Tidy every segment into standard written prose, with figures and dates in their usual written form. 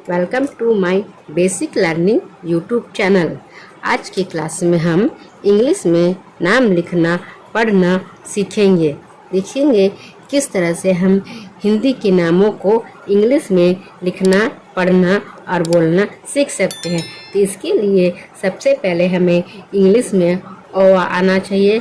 Welcome to my basic learning YouTube channel. आज की class में हम इंग्लिश में नाम लिखना पढ़ना सीखेंगे। देखेंगे किस तरह से हम हिंदी के नामों को इंग्लिश में लिखना पढ़ना और बोलना सीख सकते हैं। तो इसके लिए सबसे पहले हमें इंग्लिश में ओ आना चाहिए,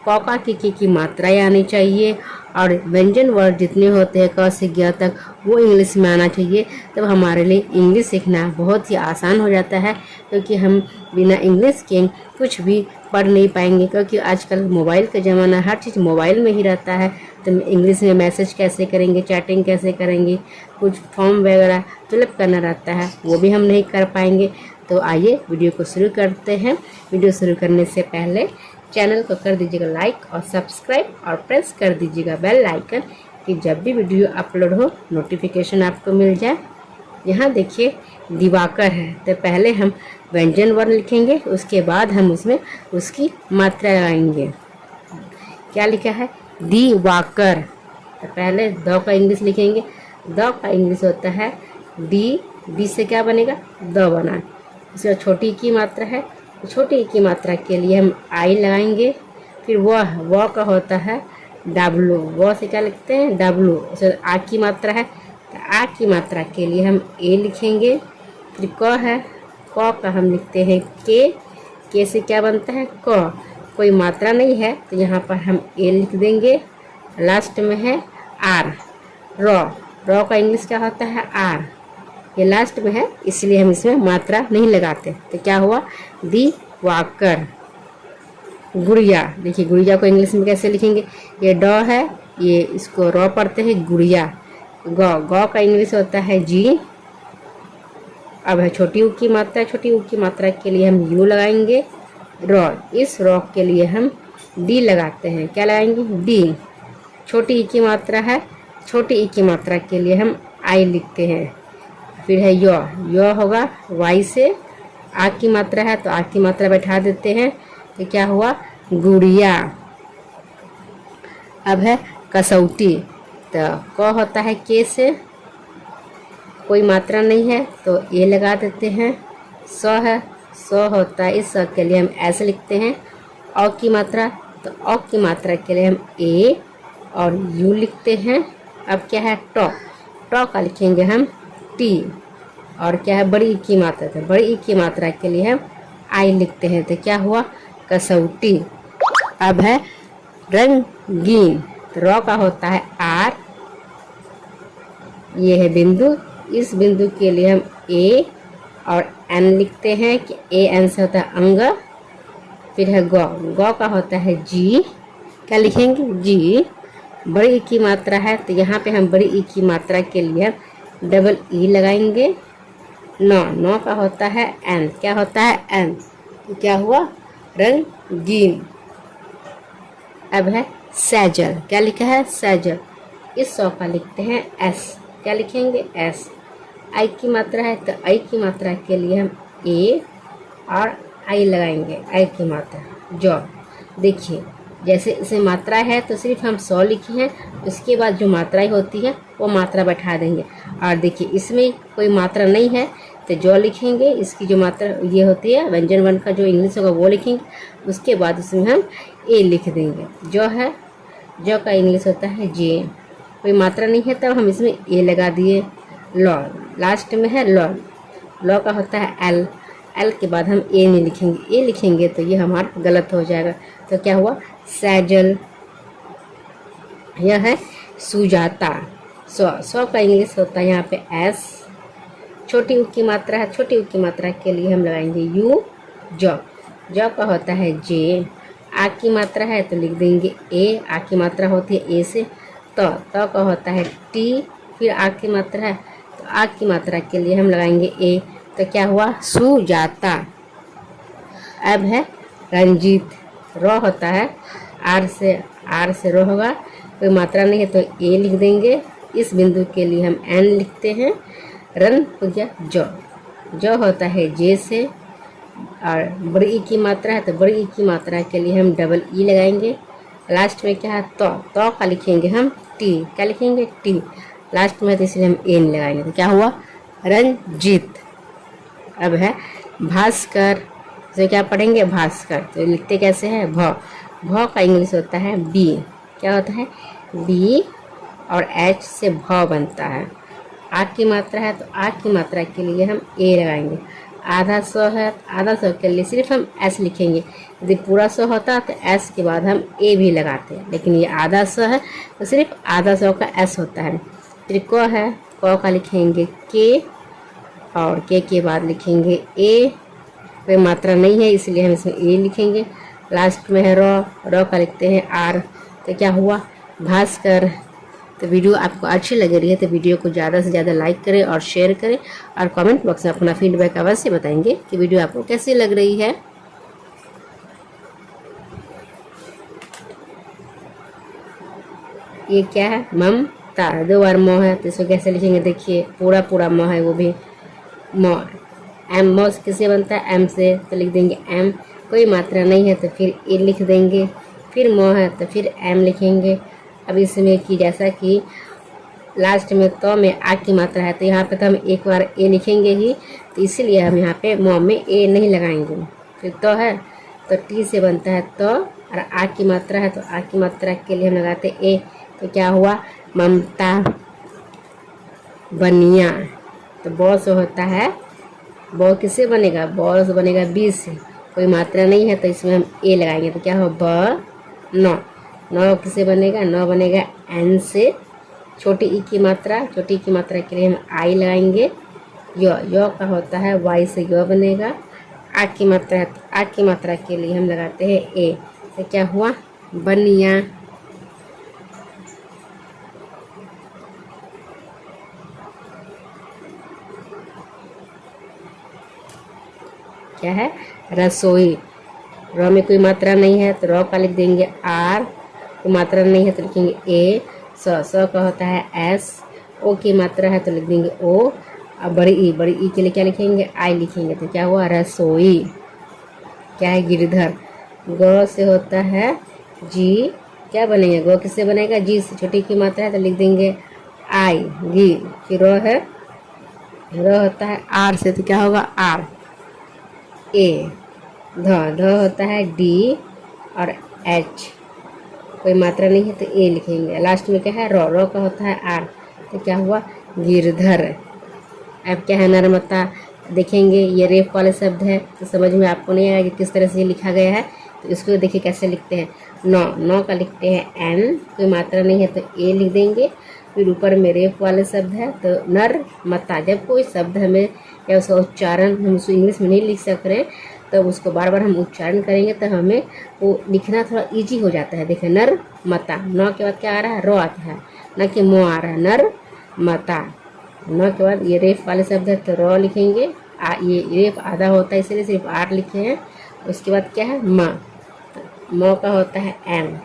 कौका की मात्राएं आनी चाहिए और व्यंजन वर्ड जितने होते हैं क से ज्ञ तक वो इंग्लिश में आना चाहिए। तब हमारे लिए इंग्लिश सीखना बहुत ही आसान हो जाता है, क्योंकि हम बिना इंग्लिश के कुछ भी पढ़ नहीं पाएंगे। क्योंकि आजकल मोबाइल का ज़माना, हर चीज़ मोबाइल में ही रहता है। तो इंग्लिश में मैसेज कैसे करेंगे, चैटिंग कैसे करेंगे, कुछ फॉर्म वगैरह फिलअप करना रहता है, वो भी हम नहीं कर पाएंगे। तो आइए वीडियो को शुरू करते हैं। वीडियो शुरू करने से पहले चैनल को कर दीजिएगा लाइक और सब्सक्राइब और प्रेस कर दीजिएगा बेल आइकन, कि जब भी वीडियो अपलोड हो नोटिफिकेशन आपको मिल जाए। यहाँ देखिए दिवाकर है, तो पहले हम व्यंजन वर्ण लिखेंगे, उसके बाद हम उसमें उसकी मात्रा लगाएंगे। क्या लिखा है? दिवाकर। तो पहले द का इंग्लिश लिखेंगे। द का इंग्लिश होता है डी से क्या बनेगा? द बना। इसमें छोटी की मात्रा है, छोटी की मात्रा के लिए हम आई लगाएंगे। फिर वह का होता है डब्लू, वह से क्या लिखते हैं? डब्लू। उसे आ की मात्रा है, तो आ की मात्रा के लिए हम ए लिखेंगे। फिर क है, क का हम लिखते हैं के से क्या बनता है? क। कोई मात्रा नहीं है तो यहाँ पर हम ए लिख देंगे। लास्ट में है आर, रॉ का इंग्लिश क्या होता है? आर। ये लास्ट में है इसलिए हम इसमें मात्रा नहीं लगाते। तो क्या हुआ? दिवाकर। गुड़िया, देखिए गुड़िया को इंग्लिश में कैसे लिखेंगे? ये ड है, ये इसको रॉ पढ़ते हैं गुड़िया। गौ का इंग्लिश होता है जी। अब है छोटी ऊ की मात्रा, छोटी ऊ की मात्रा के लिए हम यू लगाएंगे। रॉ, इस रॉ के लिए हम डी लगाते हैं। क्या लगाएंगे? डी। छोटी ई की मात्रा है, छोटी ई की मात्रा के लिए हम आई लिखते हैं। फिर है यो होगा वाई से। आ की मात्रा है तो आ की मात्रा बैठा देते हैं। तो क्या हुआ? गुड़िया। अब है कसौटी, तो क होता है के से, कोई मात्रा नहीं है तो ए लगा देते हैं। स है, स होता है, इस स के लिए हम ऐसे लिखते हैं। औ की मात्रा, तो औ की मात्रा के लिए हम ए और यू लिखते हैं। अब क्या है? टॉ का लिखेंगे हम टी। और क्या है? बड़ी ई की मात्रा, तो बड़ी ई की मात्रा के लिए हम आई लिखते हैं। तो क्या हुआ? कसौटी। अब है रंगीन, तो रॉ का होता है आर। ये है बिंदु, इस बिंदु के लिए हम ए और एन लिखते हैं कि ए एन से होता है अंग। फिर है गौ का होता है जी। क्या लिखेंगे? जी। बड़ी ई की मात्रा है तो यहाँ पे हम बड़ी ई की मात्रा के लिए डबल ई लगाएंगे। नौ का होता है एन। क्या होता है? एन। तो क्या हुआ? रंगीन। अब है सैजल। क्या लिखा है? सैजल। इस सौ का लिखते हैं एस। क्या लिखेंगे? एस। आई की मात्रा है तो आई की मात्रा के लिए हम ए और आई लगाएंगे, आई की मात्रा। जौ, देखिए जैसे इसे मात्रा है तो सिर्फ हम 100 लिखे हैं, उसके बाद जो मात्राएं होती है वो मात्रा बैठा देंगे। और देखिए इसमें कोई मात्रा नहीं है तो जो लिखेंगे, इसकी जो मात्रा ये होती है व्यंजन वर्ण का जो इंग्लिश होगा वो लिखेंगे। उसके बाद उसमें हम ए लिख देंगे। जो है, जो का इंग्लिश होता है जे। कोई मात्रा नहीं है तब हम इसमें ए लगा दिए। लॉ, लास्ट में है लॉ का होता है एल। एल के बाद हम ए नहीं लिखेंगे, ए लिखेंगे तो ये हमारा गलत हो जाएगा। तो क्या हुआ? सैजल। यह है सुजाता। सौ का इंग्लिश होता है यहाँ पे एस। छोटी ऊ की मात्रा है, छोटी ऊ की मात्रा के लिए हम लगाएंगे यू। जौ का होता है जे। आ की मात्रा है तो लिख देंगे ए, आ की मात्रा होती है ए से। तो का होता है टी। फिर आ की मात्रा है तो आ की मात्रा के लिए हम लगाएंगे ए। तो क्या हुआ? सुजाता। अब है रंजीत। रॉ होता है आर से रो होगा, कोई मात्रा नहीं है तो ए लिख देंगे। इस बिंदु के लिए हम एन लिखते हैं। रन हो गया जो होता है जे से। और बड़ी ई की मात्रा है तो बड़ी ई की मात्रा के लिए हम डबल ई लगाएंगे। लास्ट में क्या है? तो का लिखेंगे हम टी। क्या लिखेंगे? टी। लास्ट में तो इसलिए हम एन लगाएंगे। तो क्या हुआ? रंजीत। अब है भास्कर, तो क्या पढ़ेंगे भास्कर, तो लिखते कैसे हैं भ, भ का इंग्लिश होता है बी, क्या होता है बी, और एच से भ बनता है। आ की मात्रा है तो आ की मात्रा के लिए हम ए लगाएंगे। आधा सौ है तो आधा सौ के लिए सिर्फ हम एस लिखेंगे। यदि पूरा सौ होता तो एस के बाद हम ए भी लगाते हैं, लेकिन ये आधा सौ है तो सिर्फ आधा सौ का एस होता है। फिर क है, क का लिखेंगे के, और के बाद लिखेंगे ए, कोई मात्रा नहीं है इसलिए हम इसमें ए लिखेंगे। लास्ट में है र का लिखते हैं आर, तो क्या हुआ भास्कर। तो वीडियो आपको अच्छी लग रही है तो वीडियो को ज़्यादा से ज़्यादा लाइक करें और शेयर करें, और कमेंट बॉक्स में अपना फीडबैक अवश्य बताएंगे कि वीडियो आपको कैसी लग रही है। ये क्या है ममता, 2 बार म है तो इसको कैसे लिखेंगे, देखिए पूरा पूरा म है वो भी म। एम म किससे बनता है एम से, तो लिख देंगे एम, कोई मात्रा नहीं है तो फिर ए लिख देंगे। फिर म है तो फिर एम लिखेंगे। अब इसमें कि जैसा कि लास्ट में तो में आ की मात्रा है तो यहाँ पे तो हम एक बार ए लिखेंगे ही, तो इसीलिए हम यहाँ पे म में ए नहीं लगाएंगे। फिर तो है तो टी से बनता है तो, और आ की मात्रा है तो आ की मात्रा के लिए हम लगाते ए, तो क्या हुआ ममता। बनिया, तो बॉ से होता है, बॉ किससे बनेगा बॉ से बनेगा बी से, कोई मात्रा नहीं है तो इसमें हम ए लगाएंगे, तो क्या हो ब नौ। नौ किससे बनेगा, नौ बनेगा एन से, छोटी ई की मात्रा, छोटी ई की मात्रा के लिए हम आई लगाएंगे। यो का होता है वाई से यो बनेगा। आ की मात्रा है तो आ की मात्रा के लिए हम लगाते हैं ए, तो क्या हुआ बनिया। क्या है रसोई, र में कोई मात्रा नहीं है तो र का लिख देंगे आर, कोई मात्रा नहीं है तो लिखेंगे ए। स का होता है एस, ओ की मात्रा है तो लिख देंगे ओ। अब बड़ी ई के लिए क्या लिखेंगे आई लिखेंगे, तो क्या हुआ रसोई। क्या है गिरधर, ग से होता है जी, क्या बनेगा गो किससे बनेगा जी से, छोटी की मात्रा है तो लिख देंगे आई गी। फिर रो है, रो होता है आर से तो क्या होगा आर ए। ध होता है डी और एच, कोई मात्रा नहीं है तो ए लिखेंगे। लास्ट में क्या है रो का होता है आर, तो क्या हुआ गिरधर। अब क्या है नर्मदा, देखेंगे ये रेफ वाले शब्द है तो समझ में आपको नहीं आएगा कि किस तरह से ये लिखा गया है, तो इसको देखिए कैसे लिखते हैं। नौ का लिखते हैं एन, कोई मात्रा नहीं है तो ए लिख देंगे। फिर ऊपर में रेफ वाले शब्द है तो नर मता, जब कोई शब्द हमें या उसका उच्चारण हम उसको इंग्लिश में नहीं लिख सक रहे तब उसको बार बार हम उच्चारण करेंगे तो हमें वो लिखना थोड़ा इजी हो जाता है। देखिए नर मता, नौ के बाद क्या आ रहा है रो आता है, न कि मो आ रहा है, नर मता। नौ के बाद ये रेफ वाले शब्द है तो रो लिखेंगे, ये रेफ आधा होता है इसलिए सिर्फ आर लिखे हैं। उसके बाद क्या है म का होता है एम।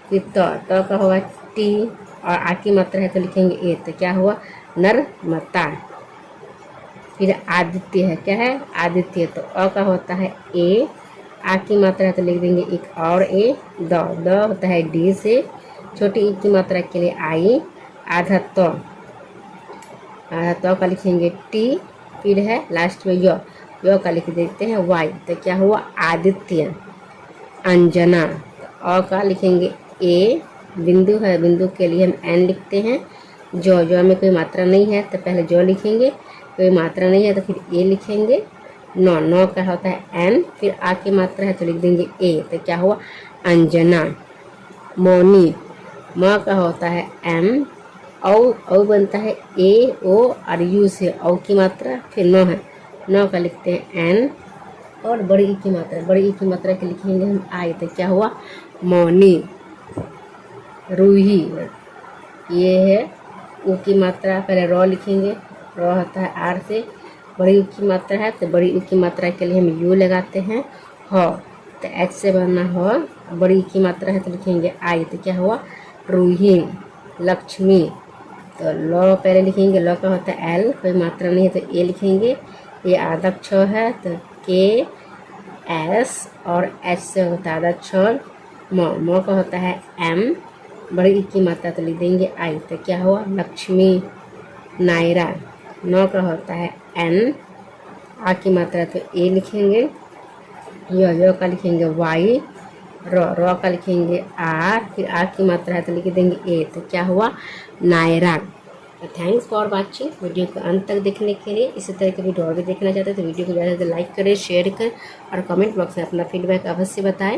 फिर तो का होगा टी, और आ की मात्रा है तो लिखेंगे ए, तो क्या हुआ नर्मता। फिर आदित्य है, क्या है आदित्य, तो अ का होता है ए, आ की मात्रा है तो लिख देंगे एक और ए। द होता है डी से, छोटी ई की मात्रा के लिए आई। आधा तो का लिखेंगे टी। फिर है लास्ट में यो का लिख देते हैं वाई, तो क्या हुआ आदित्य। अंजना, तो अ का लिखेंगे ए, बिंदु है बिंदु के लिए हम एन लिखते हैं। जो में कोई मात्रा नहीं है तो पहले जो लिखेंगे, कोई मात्रा नहीं है तो फिर ए लिखेंगे। नौ का होता है एन, फिर आ की मात्रा है तो लिख देंगे ए, तो क्या हुआ अंजना। मौनी, म का होता है एम, औ बनता है ए ओ और यू से, औ की मात्रा फिर नौ है, नौ का लिखते हैं एन, और बड़ी ई की मात्रा, बड़ी ई की मात्रा के लिखेंगे हम आई, तो क्या हुआ मौनी। रूही, ये है ऊ की मात्रा, पहले रॉ लिखेंगे, रॉ होता है आर से, बड़ी ऊ की मात्रा है तो बड़ी ऊ की मात्रा के लिए हम यू लगाते हैं। हो, तो एच से बनना हो, बड़ी की मात्रा है तो लिखेंगे आई, तो क्या हुआ रूही। लक्ष्मी, तो लॉ पहले लिखेंगे, लॉ का होता है एल, कोई मात्रा नहीं है तो ए लिखेंगे। ये आधा अक्षर है तो के एस, और एच से होता है आधा अक्षर। म का होता है एम, बड़ी ई की मात्रा तो लिख देंगे आई, तो क्या हुआ लक्ष्मी। नायरा, नौ का होता है एन, आ की मात्रा तो ए लिखेंगे, य का लिखेंगे वाई, र का लिखेंगे आर, फिर आर की मात्रा है तो लिख देंगे ए। तो क्या हुआ, नायरा। तो थैंक्स फॉर वाचिंग। वीडियो को अंत तक देखने के लिए। इसी तरह के वीडियो और भी देखना चाहते हैं तो वीडियो को ज़्यादा से ज़्यादा लाइक करें, शेयर करें और कमेंट बॉक्स में अपना फीडबैक अवश्य बताएं।